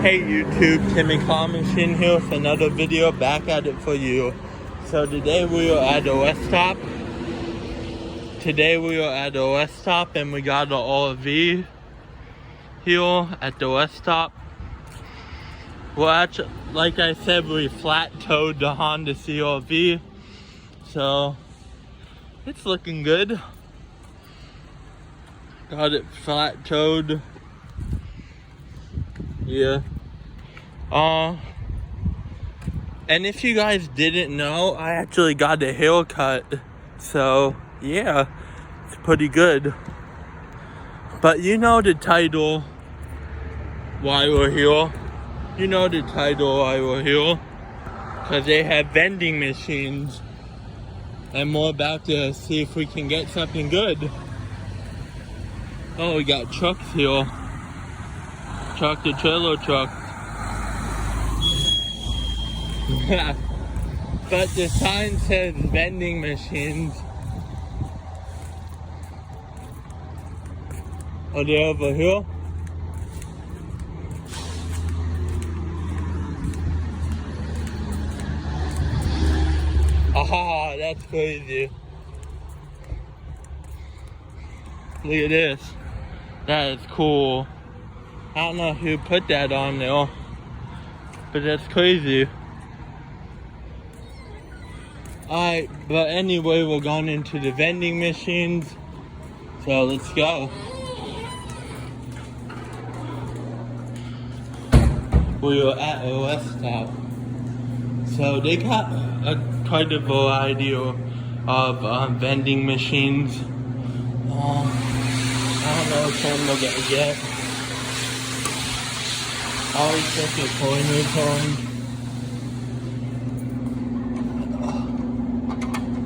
Hey YouTube, Timmy Car Machine here with another video, back at it for you. So today we are at the West Stop. And we got an RV here at the West Stop. Well, actually, like I said, we flat-towed the Honda CRV. So it's looking good. Got it flat-towed. Yeah. And if you guys didn't know, I actually got a haircut. So, yeah, it's pretty good. But you know the title, why we're here. You know the title, why we're here. Because they have vending machines. And we're about to see if we can get something good. Oh, we got trucks here. Tractor trailer truck. But the sign says vending machines. Are they over here? Ah, that's crazy. Look at this. That is cool. I don't know who put that on there, but that's crazy. Alright, but anyway, we're going into the vending machines, so let's go. We are at a West Stop. So they got quite a variety of vending machines. I don't know which one we're gonna get. Always check your coin return.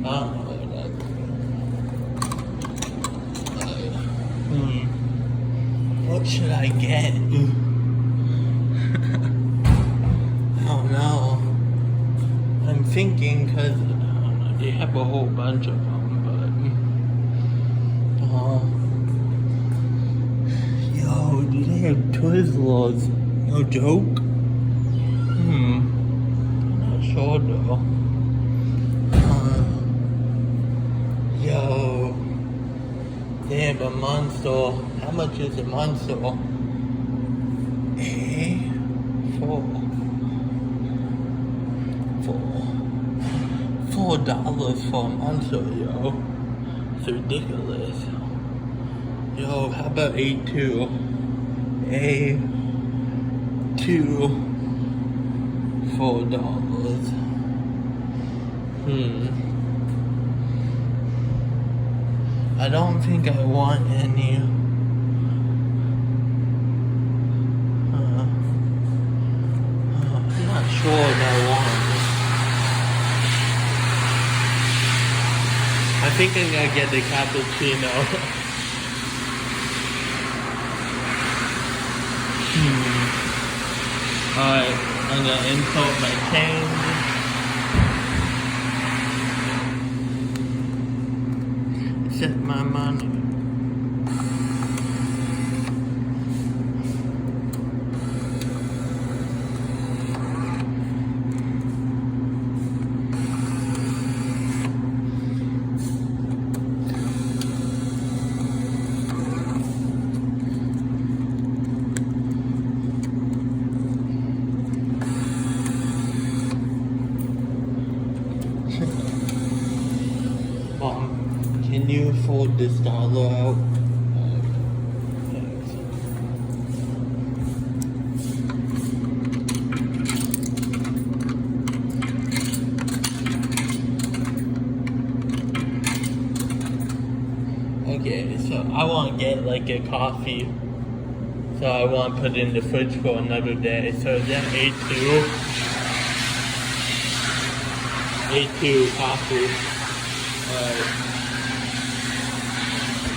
I don't know what that is. What should I get? I don't know. I'm thinking because they have a whole bunch of them, but yo, do they have Twizzlers? No joke? I'm not sure though. Yo, they have a Monster. How much is a Monster? $4 for a Monster, yo. It's ridiculous. Yo, how about A2? $4. I don't think I want any. I'm not sure what I want. I think I'm gonna get the cappuccino. Alright, I'm gonna insert my change. Set my money. Can you fold this dollar out? Thanks. Okay, so I want to get like a coffee. So I want to put it in the fridge for another day. So is that A2? A2 coffee. Alright.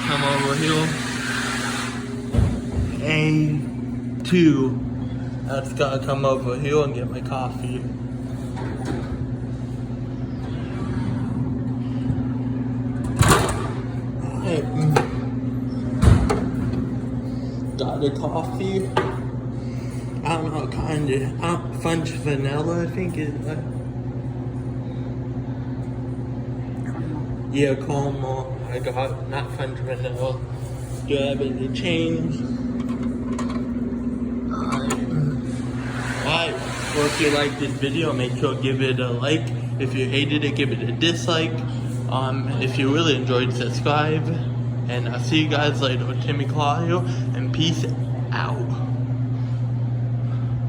Come over here. A2. I just gotta come over here and get my coffee. Got a coffee. I don't know, kinda Fudge Vanilla, I think is yeah, caramel. I got not Fudge Vanilla. Do you have any change? Alright, well if you like this video, make sure to give it a like. If you hated it, give it a dislike. If you really enjoyed, subscribe. And I'll see you guys later. Timmy Claudio, and peace out.